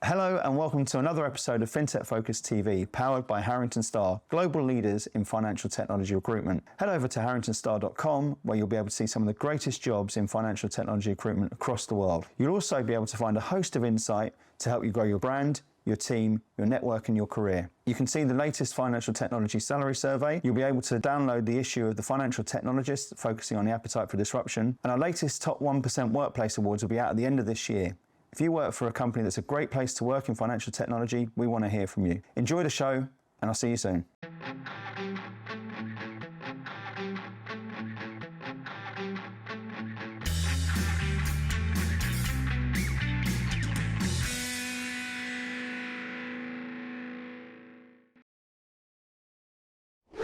Hello and welcome to another episode of FinTech Focus TV, powered by Harrington Starr, global leaders in financial technology recruitment. Head over to harringtonstar.com where you'll be able to see some of the greatest jobs in financial technology recruitment across the world. You'll also be able to find a host of insight to help you grow your brand, your team, your network and your career. You can see the latest financial technology salary survey. You'll be able to download the issue of the Financial Technologist, focusing on the appetite for disruption. And our latest Top 1% Workplace Awards will be out at the end of this year. If you work for a company that's a great place to work in financial technology, we want to hear from you. Enjoy the show, and I'll see you soon.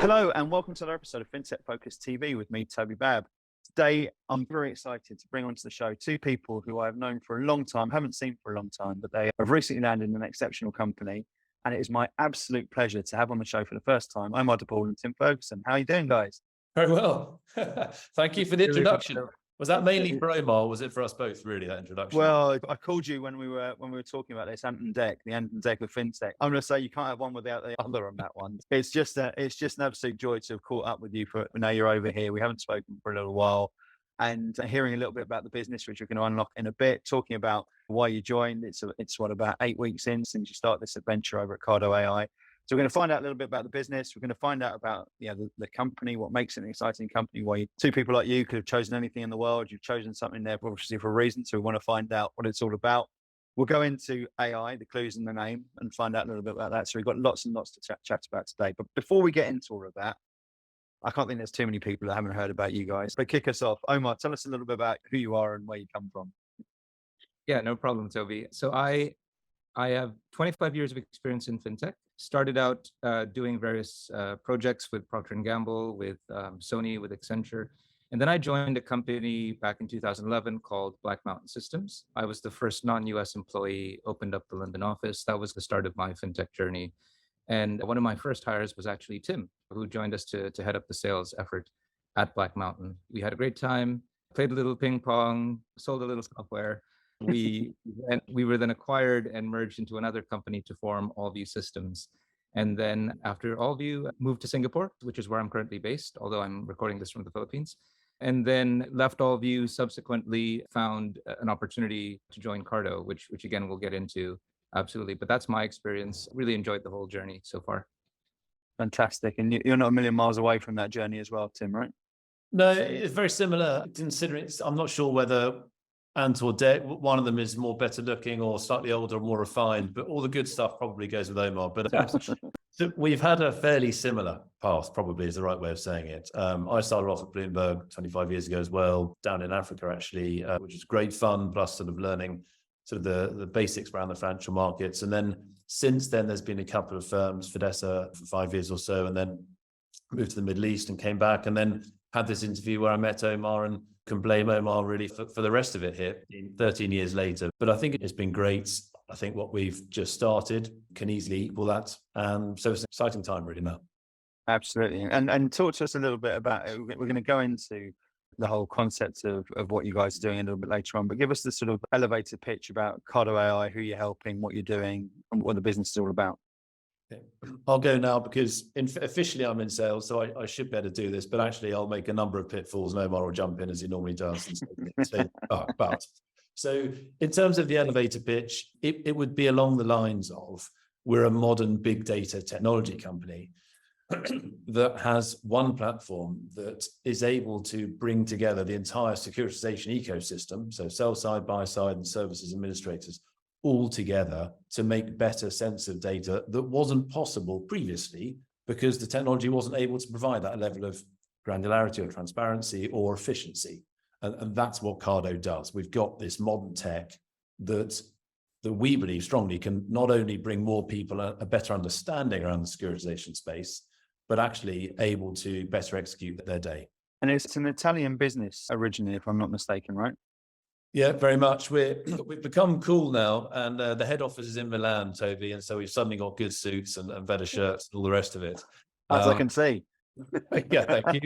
Hello, and welcome to another episode of FinTech Focus TV with me, Toby. Today, I'm very excited to bring onto the show two people who I've known for a long time, haven't seen for a long time, but they have recently landed in an exceptional company. And it is my absolute pleasure to have on the show for the first time, Omar Dapul and Tim Ferguson. How are you doing, guys? Very well. Thank you for the introduction. Was that mainly for Omar, or was it for us both, really, that introduction? Well, I called you when we were talking about this Ant and Deck, the Ant and Deck of FinTech. I'm going to say you can't have one without the other on that one. It's just an absolute joy to have caught up with you for now you're over here. We haven't spoken for a little while, and hearing a little bit about the business, which we're going to unlock in a bit, talking about why you joined. It's what, about 8 weeks in since you started this adventure over at CARDO AI. So we're going to find out a little bit about the business. We're going to find out about the company, what makes it an exciting company, why two people like you could have chosen anything in the world. You've chosen something there obviously for a reason. So we want to find out what it's all about. We'll go into AI, the clues in the name, and find out a little bit about that. So we've got lots and lots to chat about today. But before we get into all of that, I can't think there's too many people that haven't heard about you guys. But kick us off. Omar, tell us a little bit about who you are and where you come from. Yeah, no problem, Toby. So I have 25 years of experience in FinTech. Started out doing various projects with Procter & Gamble, with Sony, with Accenture. And then I joined a company back in 2011 called Black Mountain Systems. I was the first non-US employee, opened up the London office. That was the start of my FinTech journey. And one of my first hires was actually Tim, who joined us to head up the sales effort at Black Mountain. We had a great time, played a little ping pong, sold a little software. We were then acquired and merged into another company to form Allview Systems. And then after Allview, moved to Singapore, which is where I'm currently based, although I'm recording this from the Philippines. And then left Allview, subsequently found an opportunity to join CARDO, which again, we'll get into. Absolutely. But that's my experience. Really enjoyed the whole journey so far. Fantastic. And you're not a million miles away from that journey as well, Tim, right? No, it's very similar. Considering I'm not sure whether Ant or Deck, one of them is more better looking or slightly older or more refined, but all the good stuff probably goes with Omar. But so we've had a fairly similar path, probably is the right way of saying it. I started off at Bloomberg 25 years ago as well, down in Africa, actually, which is great fun, plus sort of learning sort of the basics around the financial markets. And then since then, there's been a couple of firms, Fidessa for 5 years or so, and then moved to the Middle East and came back, and then had this interview where I met Omar and can blame Omar really for the rest of it here 13 years later. But I think it's been great. I think what we've just started can easily equal that. So it's an exciting time really now. Absolutely. And talk to us a little bit about it. We're going to go into the whole concept of what you guys are doing a little bit later on, but give us the sort of elevator pitch about CARDO AI, who you're helping, what you're doing, and what the business is all about. Okay. I'll go now because officially I'm in sales, so I should be able to do this, but actually I'll make a number of pitfalls and Omar will jump in as he normally does. So in terms of the elevator pitch, it would be along the lines of, we're a modern big data technology company that has one platform that is able to bring together the entire securitization ecosystem, so sell side, buy side, and services administrators, all together to make better sense of data that wasn't possible previously because the technology wasn't able to provide that level of granularity or transparency or efficiency. And that's what CARDO does. We've got this modern tech that we believe strongly can not only bring more people a better understanding around the securitization space, but actually able to better execute their day. And it's an Italian business originally, if I'm not mistaken, right? Yeah, very much. We've become cool now, and the head office is in Milan, Toby, and so we've suddenly got good suits and better shirts and all the rest of it. As I can see. Yeah, thank you.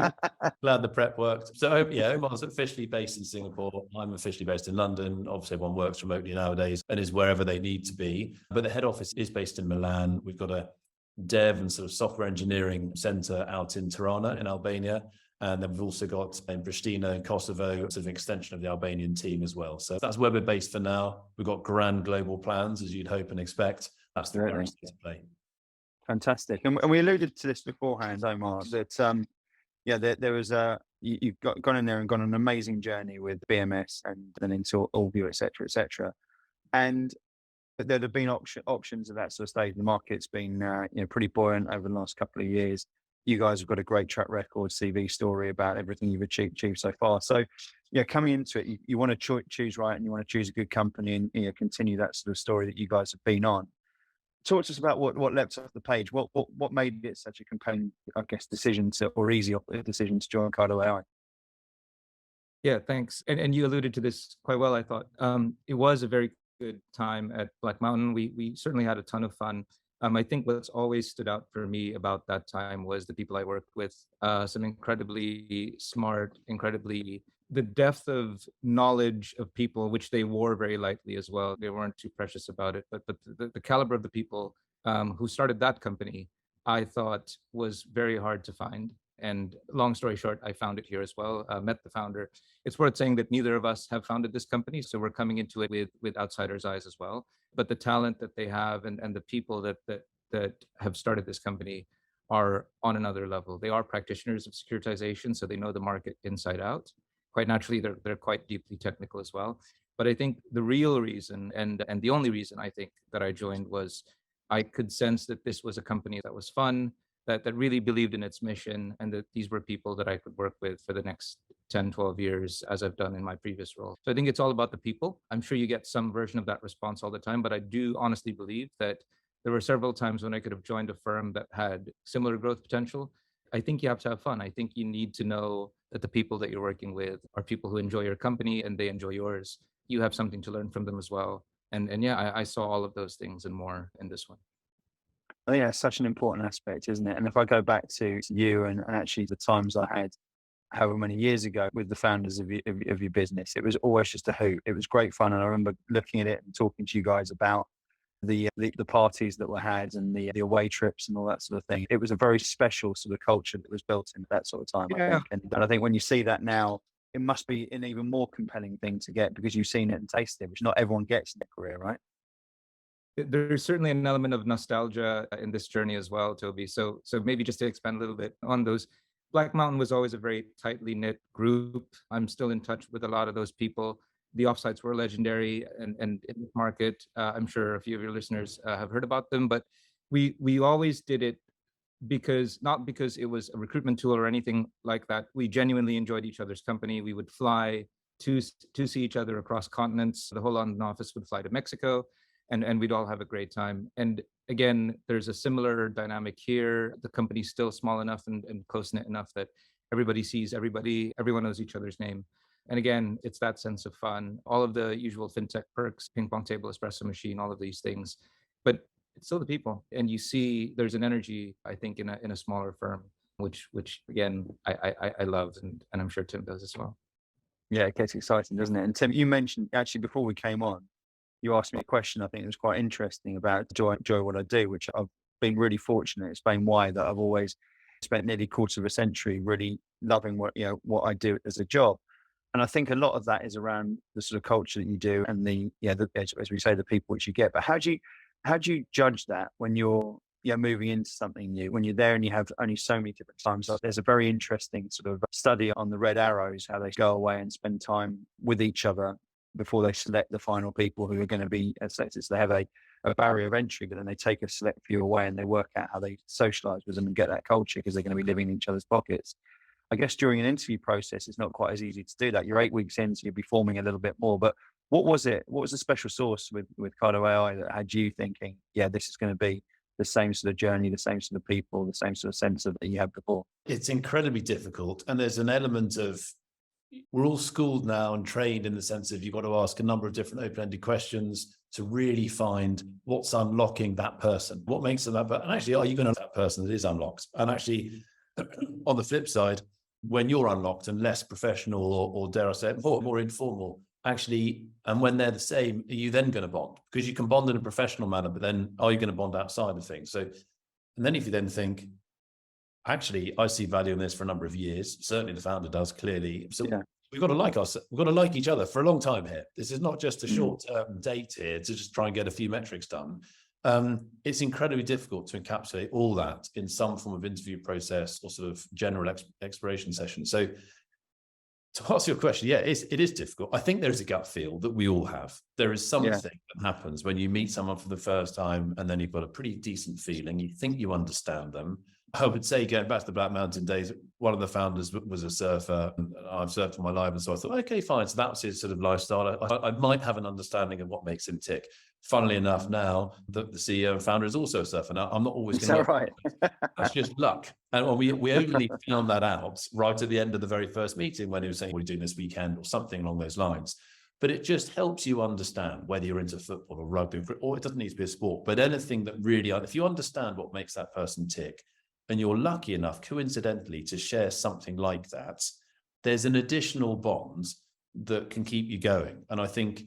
Glad the prep worked. So yeah, Omar's officially based in Singapore. I'm officially based in London. Obviously, everyone works remotely nowadays and is wherever they need to be. But the head office is based in Milan. We've got a dev and sort of software engineering center out in Tirana in Albania. And then we've also got in Pristina and Kosovo, sort of an extension of the Albanian team as well. So that's where we're based for now. We've got grand global plans, as you'd hope and expect. That's the Really? current state of play. Fantastic. And we alluded to this beforehand, Omar, that there was you've gone in there and gone on an amazing journey with BMS and then into Allview, et cetera, et cetera. And there have been options at that sort of stage. The market's been pretty buoyant over the last couple of years. You guys have got a great track record, CV story about everything you've achieved so far. So, coming into it, you want to choose right, and you want to choose a good company, and continue that sort of story that you guys have been on. Talk to us about what leapt off the page. What made it such a compelling, I guess, easy decision to join CARDO AI? Yeah, thanks. And you alluded to this quite well, I thought. It was a very good time at Black Mountain. We certainly had a ton of fun. I think what's always stood out for me about that time was the people I worked with, some incredibly smart, the depth of knowledge of people, which they wore very lightly as well. They weren't too precious about it, but the caliber of the people who started that company, I thought was very hard to find. And long story short, I found it here as well, met the founder. It's worth saying that neither of us have founded this company, so we're coming into it with outsiders' eyes as well. But the talent that they have and the people that have started this company are on another level. They are practitioners of securitization, so they know the market inside out. Quite naturally, they're quite deeply technical as well. But I think the real reason and the only reason I think that I joined was I could sense that this was a company that was fun, that really believed in its mission, and that these were people that I could work with for the next 10, 12 years, as I've done in my previous role. So I think it's all about the people. I'm sure you get some version of that response all the time, but I do honestly believe that there were several times when I could have joined a firm that had similar growth potential. I think you have to have fun. I think you need to know that the people that you're working with are people who enjoy your company and they enjoy yours. You have something to learn from them as well. And yeah, I saw all of those things and more in this one. I think that's such an important aspect, isn't it? And if I go back to you and actually the times I had however many years ago with the founders of your business, it was always just a hoot. It was great fun. And I remember looking at it and talking to you guys about the parties that were had and the away trips and all that sort of thing. It was a very special sort of culture that was built in at that sort of time, I think. And I think when you see that now, it must be an even more compelling thing to get because you've seen it and tasted it, which not everyone gets in their career, right? There's certainly an element of nostalgia in this journey as well, Toby. So maybe just to expand a little bit on those, Black Mountain was always a very tightly knit group. I'm still in touch with a lot of those people. The offsites were legendary and in the market. I'm sure a few of your listeners have heard about them, but we always did it not because it was a recruitment tool or anything like that. We genuinely enjoyed each other's company. We would fly to see each other across continents. The whole London office would fly to Mexico. And we'd all have a great time. And again, there's a similar dynamic here. The company's still small enough and close-knit enough that everybody sees everybody, everyone knows each other's name. And again, it's that sense of fun, all of the usual FinTech perks, ping pong table, espresso machine, all of these things. But it's still the people. And you see there's an energy, I think, in a smaller firm, which again, I love, and I'm sure Tim does as well. Yeah, it gets exciting, doesn't it? And Tim, you mentioned actually before we came on, you asked me a question I think it was quite interesting about do I enjoy what I do, which I've been really fortunate to explain why that I've always spent nearly a quarter of a century really loving what I do as a job. And I think a lot of that is around the sort of culture that you do and as we say, the people which you get. But how do you judge that when you're moving into something new, when you're there and you have only so many different times? There's a very interesting sort of study on the red arrows, how they go away and spend time with each other before they select the final people who are going to be selected. So they have a barrier of entry, but then they take a select few away and they work out how they socialize with them and get that culture because they're going to be living in each other's pockets. I guess during an interview process, it's not quite as easy to do that. You're 8 weeks in, so you'll be forming a little bit more. But what was it? What was the special sauce with CARDO AI that had you thinking, yeah, this is going to be the same sort of journey, the same sort of people, the same sort of sense of that you had before? It's incredibly difficult. And there's an element of, we're all schooled now and trained in the sense of you've got to ask a number of different open-ended questions to really find what's unlocking that person. What makes them that person? And actually, are you going to that person that is unlocked? And actually, On the flip side, when you're unlocked and less professional or dare I say it, more informal, actually, and when they're the same, are you then going to bond? Because you can bond in a professional manner, but then are you going to bond outside of things? So, and then if you then think, actually, I see value in this for a number of years. Certainly the founder does, clearly. So we've got to like us. We've got to like each other for a long time here. This is not just a short-term date here to just try and get a few metrics done. It's incredibly difficult to encapsulate all that in some form of interview process or sort of general exploration session. So to answer your question, yeah, it is difficult. I think there's a gut feel that we all have. There is something that happens when you meet someone for the first time and then you've got a pretty decent feeling. You think you understand them. I would say, going back to the Black Mountain days, one of the founders was a surfer, and I've surfed all my life. And so I thought, okay, fine. So that's his sort of lifestyle. I might have an understanding of what makes him tick. Funnily enough, now the CEO and founder is also a surfer. Now, I'm not always going to. Right? That's just luck. And we only found that out right at the end of the very first meeting when he was saying, what are you doing this weekend or something along those lines. But it just helps you understand whether you're into football or rugby, or it doesn't need to be a sport, but anything that really, if you understand what makes that person tick, and you're lucky enough, coincidentally, to share something like that, there's an additional bond that can keep you going. And I think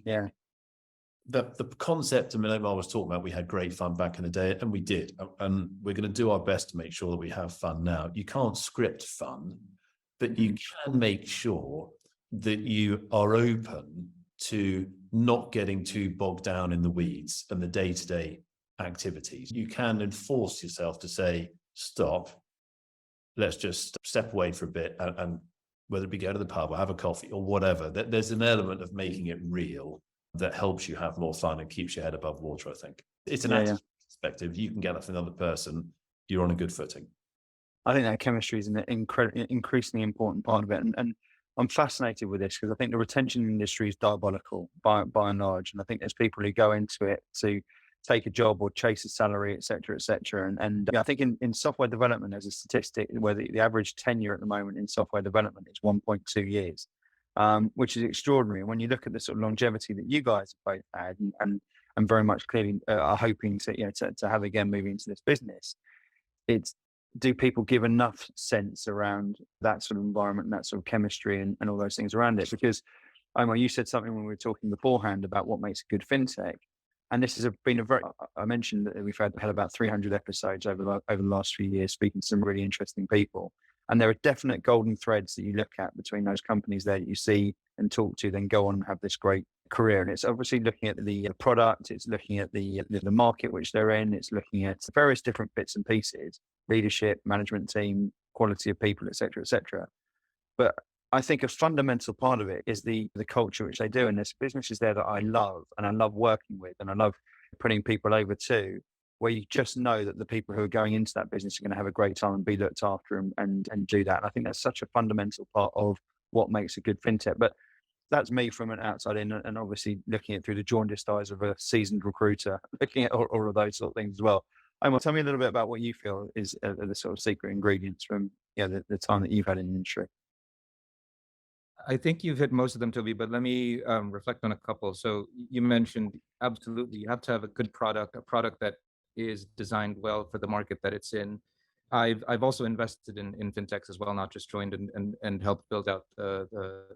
the concept, I mean, Omar was talking about, we had great fun back in the day, and we did. And we're going to do our best to make sure that we have fun now. You can't script fun, but you can make sure that you are open to not getting too bogged down in the weeds and the day-to-day activities. You can enforce yourself to say, stop, let's just step away for a bit, and whether it be go to the pub or have a coffee or whatever, there's an element of making it real that helps you have more fun and keeps your head above water, I think. It's an attitude perspective. You can get that from another person, you're on a good footing. I think that chemistry is an increasingly important part of it. And I'm fascinated with this because I think the retention industry is diabolical by and large. And I think there's people who go into it to take a job or chase a salary, et cetera, et cetera. And I think in software development, there's a statistic where the average tenure at the moment in software development is 1.2 years, which is extraordinary. And when you look at the sort of longevity that you guys have both had and very much clearly are hoping to have again moving into this business, do people give enough sense around that sort of environment and that sort of chemistry and all those things around it? Because Omar, you said something when we were talking beforehand about what makes a good fintech. And this has been I mentioned that we've had about 300 episodes over the last few years, speaking to some really interesting people. And there are definite golden threads that you look at between those companies there that you see and talk to, then go on and have this great career. And it's obviously looking at the product, it's looking at the market which they're in, it's looking at various different bits and pieces, leadership, management team, quality of people, et cetera, et cetera. But I think a fundamental part of it is the culture which they do. And there's businesses there that I love and I love working with and I love putting people over to, where you just know that the people who are going into that business are going to have a great time and be looked after and do that. And I think that's such a fundamental part of what makes a good fintech. But that's me from an outside in, and obviously looking at through the jaundiced eyes of a seasoned recruiter, looking at all of those sort of things as well. Omar, tell me a little bit about what you feel is the sort of secret ingredients from the time that you've had in the industry. I think you've hit most of them, Toby, but let me reflect on a couple. So you mentioned, absolutely, you have to have a good product, a product that is designed well for the market that it's in. I've also invested in fintechs as well, not just joined and helped build out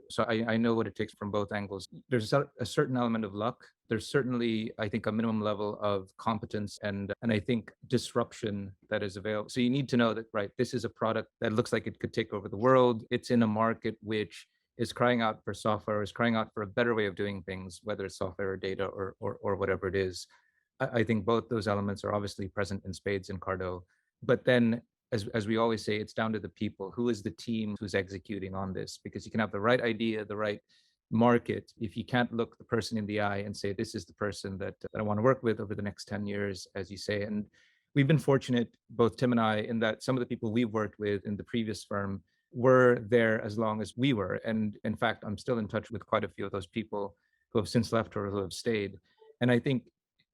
so I know what it takes from both angles. There's a certain element of luck. There's certainly, I think, a minimum level of competence and I think disruption that is available. So you need to know that, right, this is a product that looks like it could take over the world. It's in a market which is crying out for software, is crying out for a better way of doing things, whether it's software or data or whatever it is. I think both those elements are obviously present in spades in Cardo. But then, as we always say, it's down to the people. Who is the team who's executing on this? Because you can have the right idea, the right market. If you can't look the person in the eye and say, this is the person that I want to work with over the next 10 years, as you say. And we've been fortunate, both Tim and I, in that some of the people we've worked with in the previous firm were there as long as we were. And in fact, I'm still in touch with quite a few of those people who have since left or who have stayed. And I think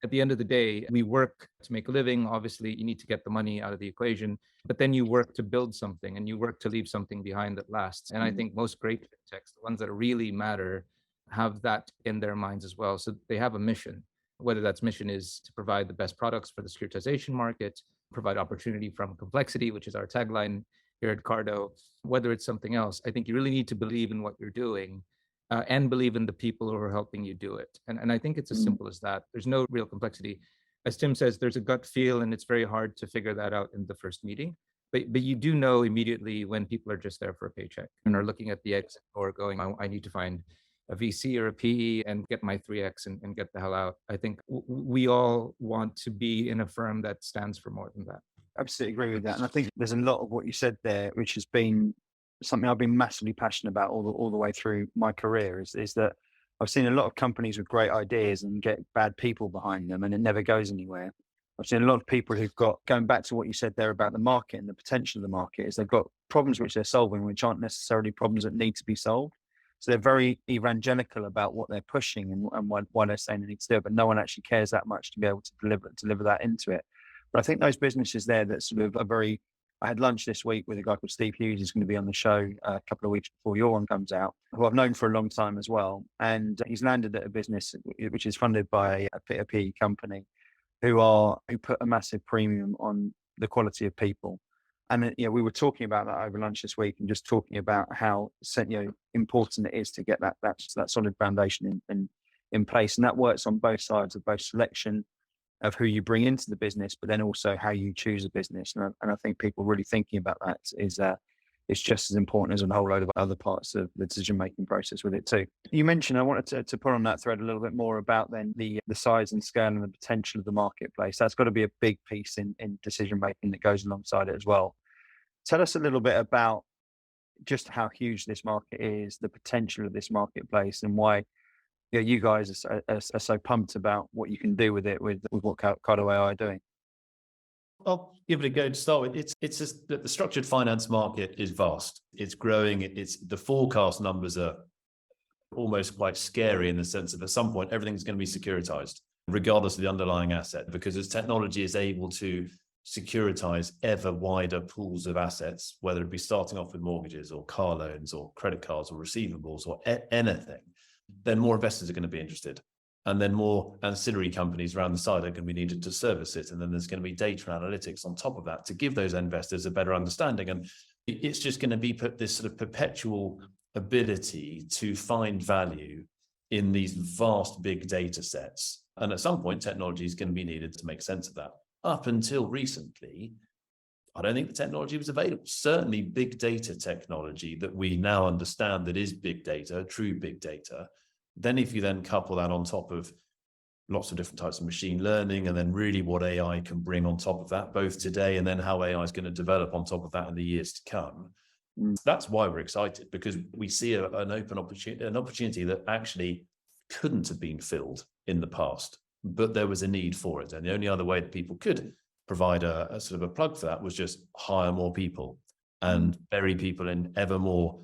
at the end of the day, we work to make a living. Obviously, you need to get the money out of the equation, but then you work to build something and you work to leave something behind that lasts. And I think most great fintechs, the ones that really matter, have that in their minds as well. So they have a mission, whether that mission is to provide the best products for the securitization market, provide opportunity from complexity, which is our tagline, here at Cardo, whether it's something else, I think you really need to believe in what you're doing and believe in the people who are helping you do it. And I think it's as simple as that. There's no real complexity. As Tim says, there's a gut feel, and it's very hard to figure that out in the first meeting. But you do know immediately when people are just there for a paycheck and are looking at the exit or going, I need to find a VC or a PE and get my 3X and get the hell out. I think we all want to be in a firm that stands for more than that. Absolutely agree with that. And I think there's a lot of what you said there, which has been something I've been massively passionate about all the way through my career, is that I've seen a lot of companies with great ideas and get bad people behind them, and it never goes anywhere. I've seen a lot of people who've got, going back to what you said there about the market and the potential of the market, is they've got problems which they're solving, which aren't necessarily problems that need to be solved. So they're very evangelical about what they're pushing and why they're saying they need to do it, but no one actually cares that much to be able to deliver that into it. But I think those businesses there that sort of are very, I had lunch this week with a guy called Steve Hughes, who's going to be on the show a couple of weeks before your one comes out, who I've known for a long time as well. And he's landed at a business which is funded by a PE company who put a massive premium on the quality of people. And we were talking about that over lunch this week, and just talking about how important it is to get that solid foundation in place. And that works on both sides, of both selection of who you bring into the business, but then also how you choose a business. And I think people really thinking about that is it's just as important as a whole load of other parts of the decision-making process with it too. You mentioned, I wanted to put on that thread a little bit more about then the size and scale and the potential of the marketplace. That's got to be a big piece in decision-making that goes alongside it as well. Tell us a little bit about just how huge this market is, the potential of this marketplace, and why you guys are so pumped about what you can do with it, with what Cardo AI are doing. I'll give it a go to start with. It's just that the structured finance market is vast. It's growing. The forecast numbers are almost quite scary in the sense that at some point everything's going to be securitized, regardless of the underlying asset, because as technology is able to securitize ever wider pools of assets, whether it be starting off with mortgages or car loans or credit cards or receivables or anything, then more investors are going to be interested. And then more ancillary companies around the side are going to be needed to service it. And then there's going to be data analytics on top of that to give those investors a better understanding. And it's just going to be this sort of perpetual ability to find value in these vast big data sets. And at some point, technology is going to be needed to make sense of that. Up until recently, I don't think the technology was available. Certainly big data technology that we now understand that is big data, true big data. Then if you then couple that on top of lots of different types of machine learning, and then really what AI can bring on top of that, both today and then how AI is going to develop on top of that in the years to come. That's why we're excited, because we see an opportunity that actually couldn't have been filled in the past, but there was a need for it. And the only other way that people could provide a sort of a plug for that was just hire more people and bury people in ever more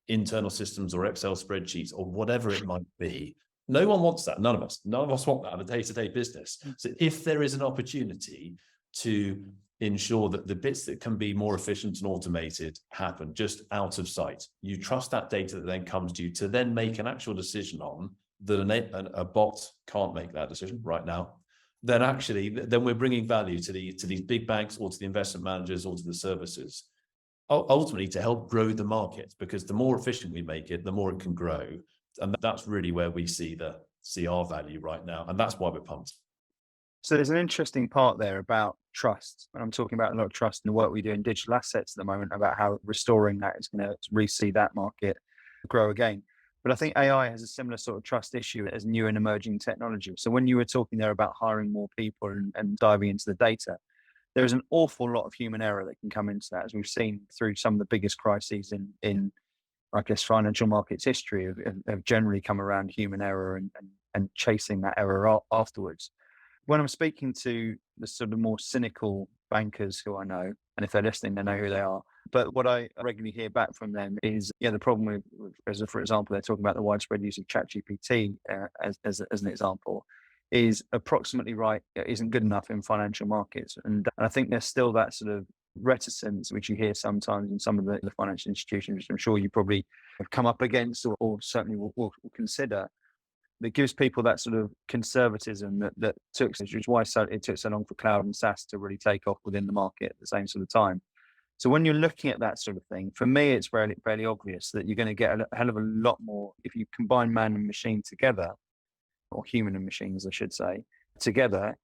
internal systems or Excel spreadsheets or whatever it might be. No one wants that. None of us want that in a day-to-day business. So if there is an opportunity to ensure that the bits that can be more efficient and automated happen just out of sight, you trust that data that then comes to you to then make an actual decision on that a bot can't make that decision right now, then actually, then we're bringing value to these big banks or to the investment managers or to the services, ultimately to help grow the market, because the more efficient we make it, the more it can grow. And that's really where we see our value right now. And that's why we're pumped. So there's an interesting part there about trust. And I'm talking about a lot of trust in the work we do in digital assets at the moment, about how restoring that is going to re-see that market grow again. But I think AI has a similar sort of trust issue as new and emerging technology. So when you were talking there about hiring more people and diving into the data, there is an awful lot of human error that can come into that, as we've seen through some of the biggest crises in I guess, financial markets history have generally come around human error and chasing that error afterwards. When I'm speaking to the sort of more cynical bankers who I know, and if they're listening, they know who they are. But what I regularly hear back from them is, the problem with for example, they're talking about the widespread use of ChatGPT as an example, is approximately right, isn't good enough in financial markets. And I think there's still that sort of reticence, which you hear sometimes in some of the financial institutions, which I'm sure you probably have come up against or certainly will consider, that gives people that sort of conservatism that took, which is why it took so long for cloud and SaaS to really take off within the market at the same sort of time. So when you're looking at that sort of thing, for me, it's fairly obvious that you're going to get a hell of a lot more if you combine man and machine together, or human and machines, I should say, together.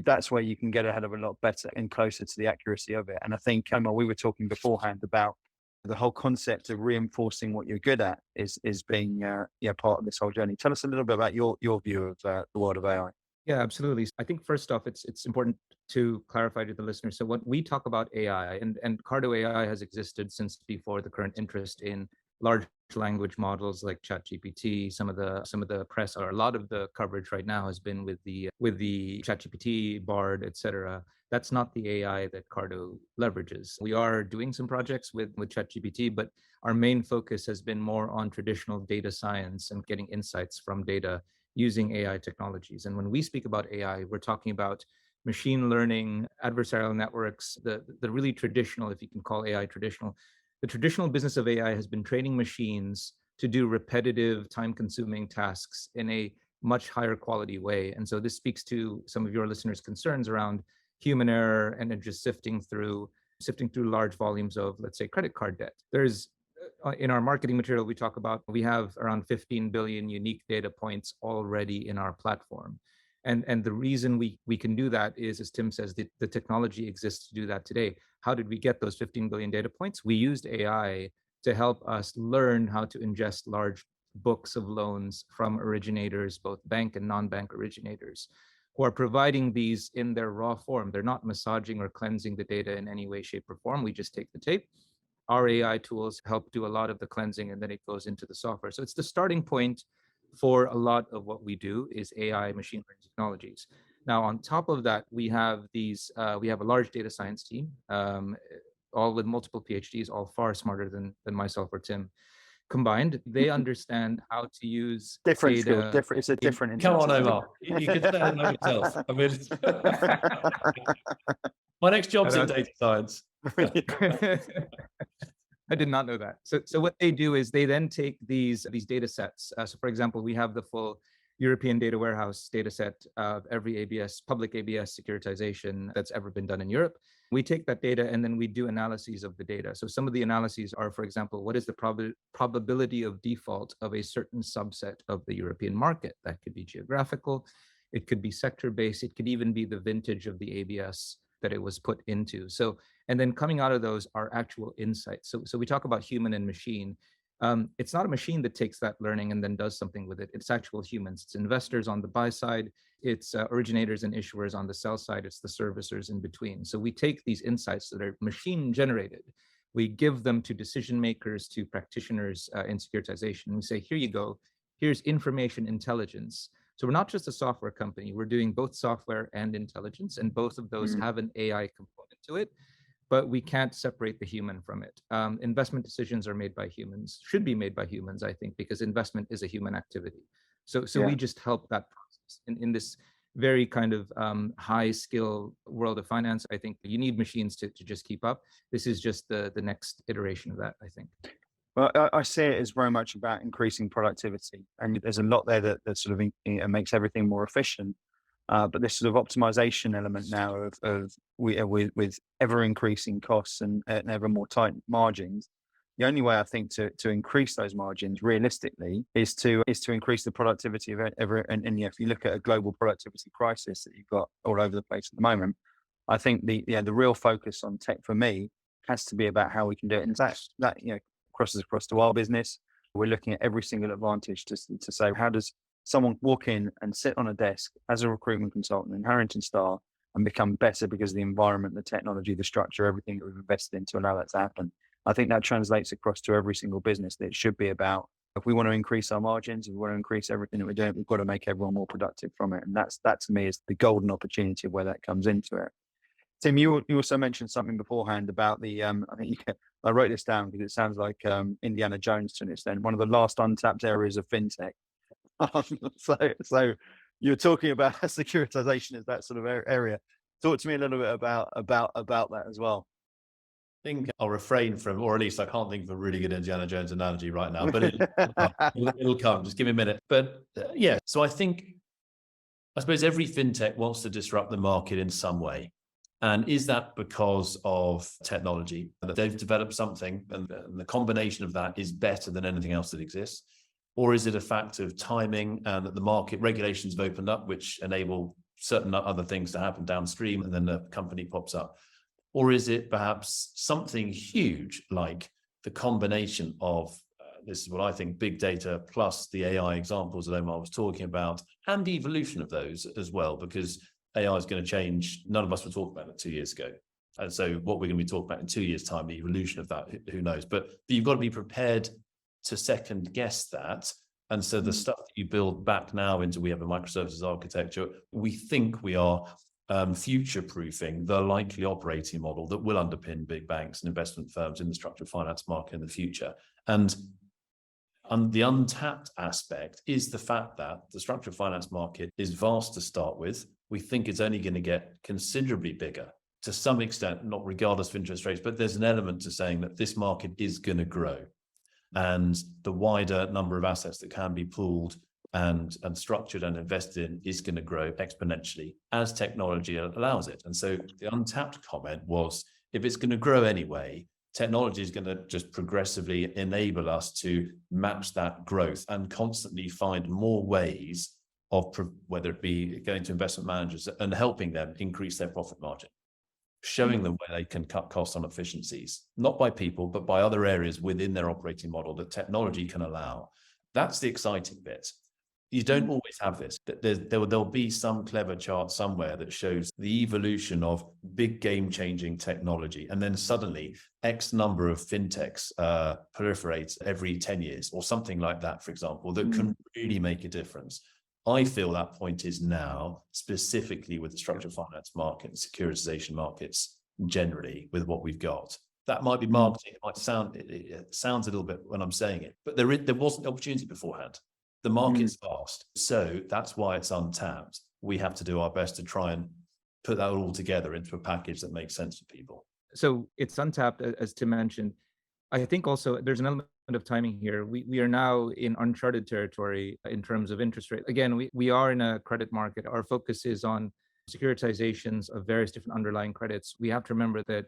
That's where you can get a hell of a lot better and closer to the accuracy of it. And I think, Omar, we were talking beforehand about the whole concept of reinforcing what you're good at is being part of this whole journey. Tell us a little bit about your view of the world of AI. Yeah, absolutely. I think first off, it's important to clarify to the listeners. So when we talk about AI, and CARDO AI has existed since before the current interest in large language models like ChatGPT. Some of the press, or a lot of the coverage right now, has been with the ChatGPT, Bard, etc. That's not the AI that CARDO leverages. We are doing some projects with ChatGPT, but our main focus has been more on traditional data science and getting insights from data using AI technologies. And when we speak about AI, we're talking about machine learning, adversarial networks, the really traditional, if you can call AI traditional. The traditional business of AI has been training machines to do repetitive, time-consuming tasks in a much higher quality way. And so this speaks to some of your listeners' concerns around human error and then just sifting through large volumes of, let's say, credit card debt. There's in our marketing material, we talk about, we have around 15 billion unique data points already in our platform. And the reason we can do that is, as Tim says, the technology exists to do that today. How did we get those 15 billion data points? We used AI to help us learn how to ingest large books of loans from originators, both bank and non-bank originators, who are providing these in their raw form. They're not massaging or cleansing the data in any way, shape, or form. We just take the tape. Our AI tools help do a lot of the cleansing, and then it goes into the software. So it's the starting point for a lot of what we do is AI, machine learning technologies. Now, on top of that, we have we have a large data science team, all with multiple PhDs, all far smarter than myself or Tim combined. They understand how to use Different data. skills, different. It's a different. Come on, Omar. You can say it like yourself. I mean, my next job's in data science. I did not know that. So what they do is they then take these data sets. So for example, we have the full European data warehouse data set of every ABS, public ABS securitization that's ever been done in Europe. We take that data and then we do analyses of the data. So some of the analyses are, for example, what is the probability of default of a certain subset of the European market? That could be geographical, it could be sector-based, it could even be the vintage of the ABS that it was put into. So, and then coming out of those are actual insights. So we talk about human and machine. It's not a machine that takes that learning and then does something with it. It's actual humans. It's investors on the buy side. It's originators and issuers on the sell side. It's the servicers in between. So we take these insights that are machine generated. We give them to decision makers, to practitioners in securitization. We say, here you go. Here's information intelligence. So we're not just a software company. We're doing both software and intelligence, and both of those have an AI component to it. But we can't separate the human from it. Investment decisions are made by humans, should be made by humans, I think, because investment is a human activity. So we just help that process. In this very kind of high skill world of finance, I think you need machines to just keep up. This is just the next iteration of that, I think. Well, I see it as very much about increasing productivity, and there's a lot there that sort of makes everything more efficient. But this sort of optimization element now with ever increasing costs and ever more tight margins, the only way I think to increase those margins realistically is to increase the productivity of and if you look at a global productivity crisis that you've got all over the place at the moment, I think the real focus on tech for me has to be about how we can do it. And that crosses across to our business. We're looking at every single advantage to say, how does someone walk in and sit on a desk as a recruitment consultant in Harrington Starr and become better because of the environment, the technology, the structure, everything that we've invested in to allow that to happen. I think that translates across to every single business that it should be about. If we want to increase our margins, if we want to increase everything that we're doing, we've got to make everyone more productive from it. And that to me is the golden opportunity of where that comes into it. Tim, you also mentioned something beforehand about the, I wrote this down because it sounds like Indiana Jones to an extent, one of the last untapped areas of FinTech. So you're talking about securitization as that sort of area. Talk to me a little bit about that as well. I think I'll refrain from, or at least I can't think of a really good Indiana Jones analogy right now, but it'll come. Just give me a minute. But so I suppose every FinTech wants to disrupt the market in some way. And is that because of technology, that they've developed something and the combination of that is better than anything else that exists? Or is it a fact of timing and that the market regulations have opened up, which enable certain other things to happen downstream, and then the company pops up? Or is it perhaps something huge like the combination of, this is what I think, big data plus the AI examples that Omar was talking about, and the evolution of those as well, because AI is going to change. None of us were talking about it 2 years ago. And so what we're going to be talking about in 2 years' time, the evolution of that, who knows? But you've got to be prepared to second guess that. And so the stuff that you build back now into, we have a microservices architecture, we think we are future-proofing the likely operating model that will underpin big banks and investment firms in the structured finance market in the future. And the untapped aspect is the fact that the structured finance market is vast to start with. We think it's only going to get considerably bigger to some extent, not regardless of interest rates, but there's an element to saying that this market is going to grow. And the wider number of assets that can be pooled and structured and invested in is going to grow exponentially as technology allows it. And so the untapped comment was, if it's going to grow anyway, technology is going to just progressively enable us to match that growth and constantly find more ways of, whether it be going to investment managers and helping them increase their profit margin, showing them where they can cut costs on efficiencies, not by people, but by other areas within their operating model that technology can allow. That's the exciting bit. You don't always have this. There'll be some clever chart somewhere that shows the evolution of big game-changing technology, and then suddenly X number of fintechs proliferate every 10 years or something like that, for example, that can really make a difference. I feel that point is now, specifically with the structured finance market and securitization markets generally, with what we've got. That might be marketing. It sounds a little bit when I'm saying it, but there wasn't opportunity beforehand. The market's vast. So that's why it's untapped. We have to do our best to try and put that all together into a package that makes sense for people. So it's untapped, as Tim mentioned. I think also there's an element of timing here. We are now in uncharted territory in terms of interest rate. Again, we are in a credit market. Our focus is on securitizations of various different underlying credits. We have to remember that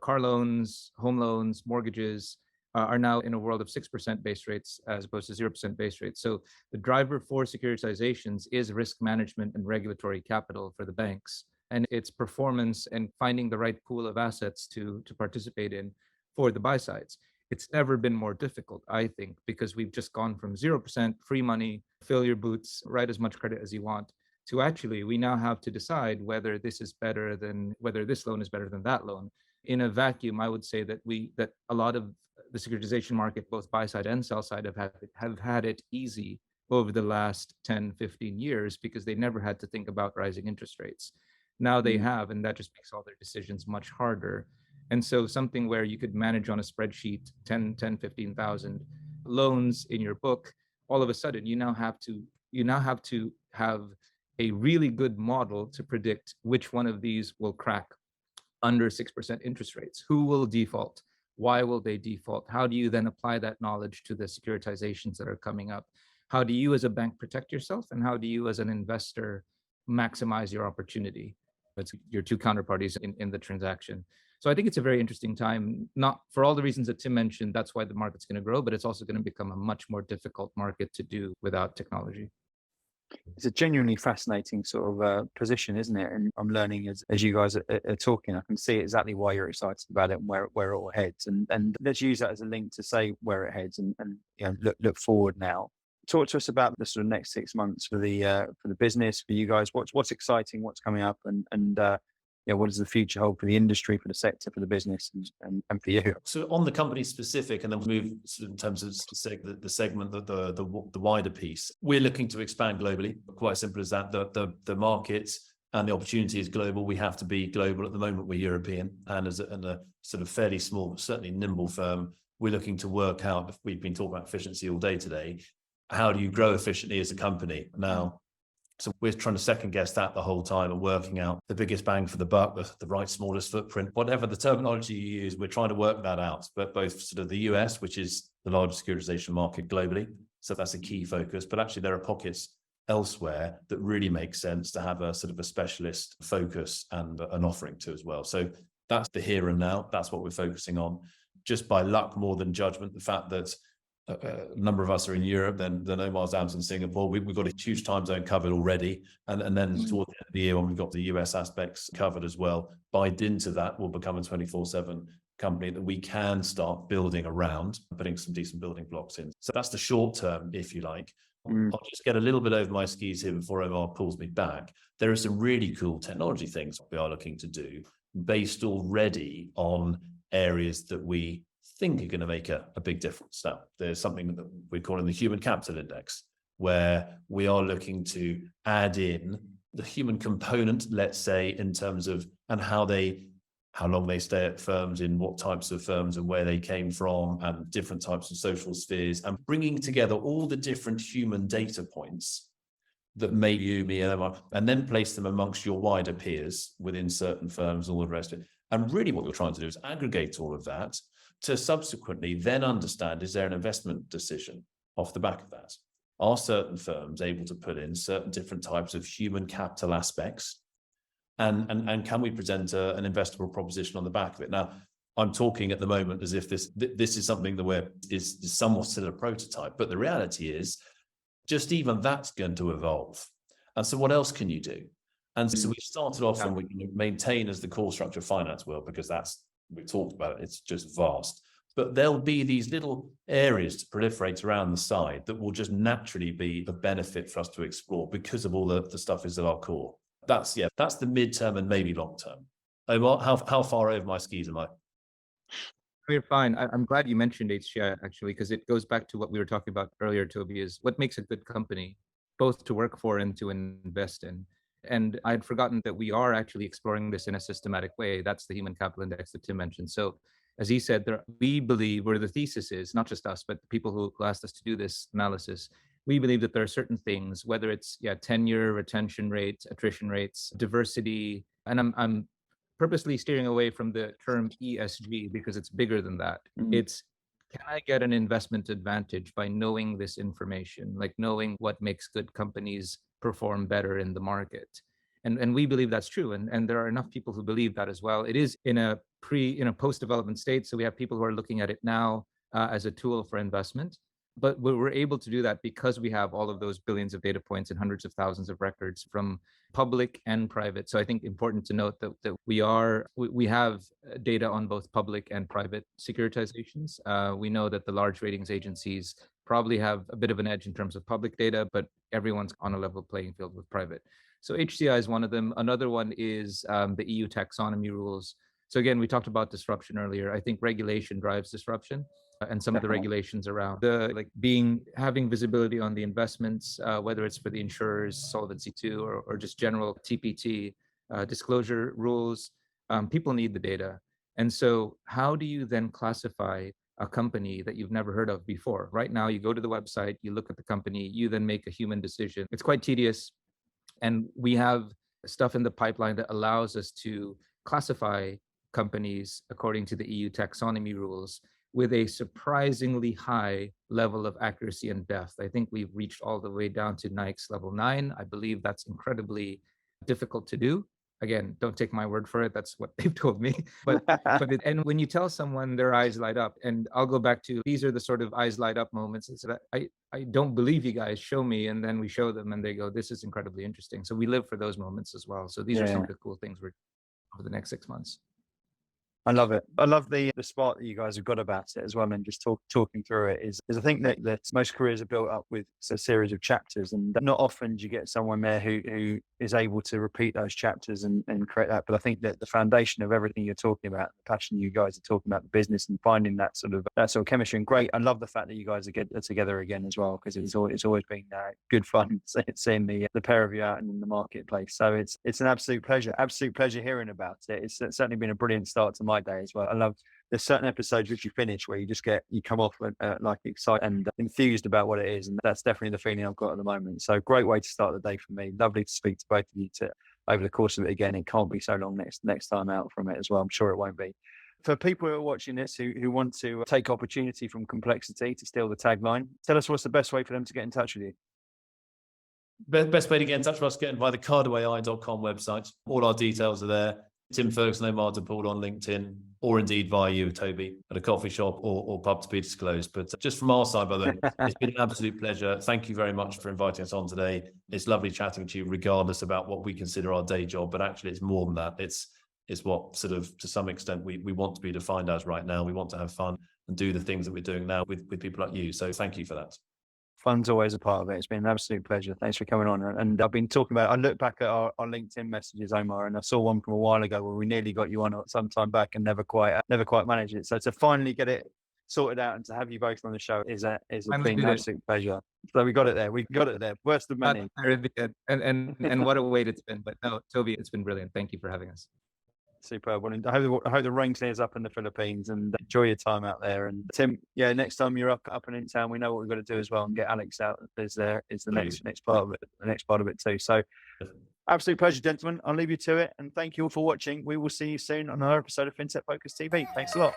car loans, home loans, mortgages are now in a world of 6% base rates as opposed to 0% base rates. So the driver for securitizations is risk management and regulatory capital for the banks, and its performance and finding the right pool of assets to participate in for the buy sides. It's never been more difficult, I think, because we've just gone from 0% free money, fill your boots, write as much credit as you want, to actually we now have to decide whether this loan is better than that loan. In a vacuum, I would say that a lot of the securitization market, both buy side and sell side, have had it easy over the last 10, 15 years because they never had to think about rising interest rates. Now they have, and that just makes all their decisions much harder. And so something where you could manage on a spreadsheet 10, 15,000 loans in your book, all of a sudden you now have to have a really good model to predict which one of these will crack under 6% interest rates. Who will default? Why will they default? How do you then apply that knowledge to the securitizations that are coming up? How do you as a bank protect yourself? And how do you as an investor maximize your opportunity? It's your two counterparties in the transaction. So I think it's a very interesting time, not for all the reasons that Tim mentioned, that's why the market's going to grow, but it's also going to become a much more difficult market to do without technology. It's a genuinely fascinating sort of position, isn't it? And I'm learning as you guys are talking. I can see exactly why you're excited about it and where it all heads. And let's use that as a link to say where it heads and look forward now. Talk to us about the sort of next 6 months for the business, for you guys. What's exciting? What's coming up? And what does the future hold for the industry, for the sector, for the business, and for you? So on the company specific, and then we'll move in terms of the segment, the wider piece. We're looking to expand globally. Quite simple as that. The market and the opportunity is global. We have to be global. At the moment, we're European, and as a sort of fairly small, but certainly nimble firm, we're looking to work out. We've been talking about efficiency all day today. How do you grow efficiently as a company now? So we're trying to second guess that the whole time and working out the biggest bang for the buck, the right smallest footprint, whatever the terminology you use, we're trying to work that out. But both sort of the US, which is the largest securitization market globally, so that's a key focus. But actually there are pockets elsewhere that really makes sense to have a sort of a specialist focus and an offering to as well. So that's the here and now. That's what we're focusing on. Just by luck more than judgment, the fact that a number of us are in Europe, then Omar's down in Singapore. We've got a huge time zone covered already. And then toward the end of the year, when we've got the US aspects covered as well, by dint of that, we'll become a 24/7 company that we can start building around, putting some decent building blocks in. So that's the short term, if you like. I'll just get a little bit over my skis here before Omar pulls me back. There are some really cool technology things we are looking to do based already on areas that we think are going to make a big difference. Now, there's something that we're calling the Human Capital Index, where we are looking to add in the human component, let's say, in terms of and how long they stay at firms, in what types of firms and where they came from, and different types of social spheres, and bringing together all the different human data points that make you, me, and then place them amongst your wider peers within certain firms, all the rest of it. And really what you're trying to do is aggregate all of that to subsequently then understand, is there an investment decision off the back of that? Are certain firms able to put in certain different types of human capital aspects? And can we present an investable proposition on the back of it? Now, I'm talking at the moment as if this is something that is somewhat still a prototype, but the reality is just even that's going to evolve. And so what else can you do? And so we started off and we can maintain as the core structure of finance world, because we talked about it, it's just vast. But there'll be these little areas to proliferate around the side that will just naturally be a benefit for us to explore because of all the stuff is at our core. That's the midterm and maybe long term. Omar, how far over my skis am I? You're fine. I'm glad you mentioned HCI actually, because it goes back to what we were talking about earlier, Toby, is what makes a good company, both to work for and to invest in. And I'd forgotten that we are actually exploring this in a systematic way. That's the Human Capital Index that Tim mentioned. So as he said, we believe, where the thesis is, not just us, but the people who asked us to do this analysis, we believe that there are certain things, whether it's tenure, retention rates, attrition rates, diversity, and I'm purposely steering away from the term ESG because it's bigger than that. It's, can I get an investment advantage by knowing this information, like knowing what makes good companies perform better in the market? And we believe that's true. And there are enough people who believe that as well. It is in a post-development state. So we have people who are looking at it now as a tool for investment. But we're able to do that because we have all of those billions of data points and hundreds of thousands of records from public and private. So I think important to note that we have data on both public and private securitizations. We know that the large ratings agencies probably have a bit of an edge in terms of public data, but everyone's on a level playing field with private. So HCI is one of them. Another one is the EU taxonomy rules. So again, we talked about disruption earlier. I think regulation drives disruption. And some of the regulations around having visibility on the investments, whether it's for the insurers, Solvency II, or just general TPT disclosure rules, people need the data. And so how do you then classify a company that you've never heard of before? Right now, you go to the website, you look at the company, you then make a human decision. It's quite tedious. And we have stuff in the pipeline that allows us to classify companies according to the EU taxonomy rules with a surprisingly high level of accuracy and depth. I think we've reached all the way down to NICE level 9. I believe that's incredibly difficult to do. Again, don't take my word for it. That's what they've told me. And when you tell someone, their eyes light up. And I'll go back to, these are the sort of eyes light up moments. It's that I don't believe you guys, show me. And then we show them and they go, this is incredibly interesting. So we live for those moments as well. So these are some of the cool things we're over the next 6 months. I love it. I love the spark that you guys have got about it as well. And just talking through it is I think that most careers are built up with a series of chapters, and not often do you get someone there who is able to repeat those chapters and create that. But I think that the foundation of everything you're talking about, the passion you guys are talking about, the business and finding that sort of chemistry, and great. I love the fact that you guys are together again as well, because it's always been good fun seeing the pair of you out in the marketplace. So it's an absolute pleasure hearing about it. It's certainly been a brilliant start to my day as well. I love there's certain episodes which you finish where you come off like excited and enthused about what it is, and that's definitely the feeling I've got at the moment. So great way to start the day for me. Lovely to speak to both of you over the course of it again. It can't be so long next time out from it as well. I'm sure it won't be. For people who are watching this who want to take opportunity from complexity, to steal the tagline, tell us what's the best way for them to get in touch with you. Best way to get in touch with us, getting via the cardoai.com website. All our details are there. Tim Ferguson, Omar Dapul on LinkedIn, or indeed via you, Toby, at a coffee shop or pub to be disclosed. But just from our side, by the way, it's been an absolute pleasure. Thank you very much for inviting us on today. It's lovely chatting to you, regardless about what we consider our day job. But actually, it's more than that. It's what sort of, to some extent, we want to be defined as right now. We want to have fun and do the things that we're doing now with people like you. So thank you for that. Fun's always a part of it. It's been an absolute pleasure. Thanks for coming on. And I've been talking about, I looked back at our LinkedIn messages, Omar, and I saw one from a while ago where we nearly got you on some time back and never quite managed it. So to finally get it sorted out and to have you both on the show is been an absolute pleasure. So we got it there. We got it there. Worst of many. I really did. And what a wait it's been. But no, Toby, it's been brilliant. Thank you for having us. Superb. Well, I hope the rain clears up in the Philippines and enjoy your time out there. And Tim, yeah, next time you're up and in town, we know what we've got to do as well and get Alex out. Is the next part of it, the next part of it too. So, absolute pleasure, gentlemen. I'll leave you to it, and thank you all for watching. We will see you soon on another episode of FinTech Focus TV. Thanks a lot.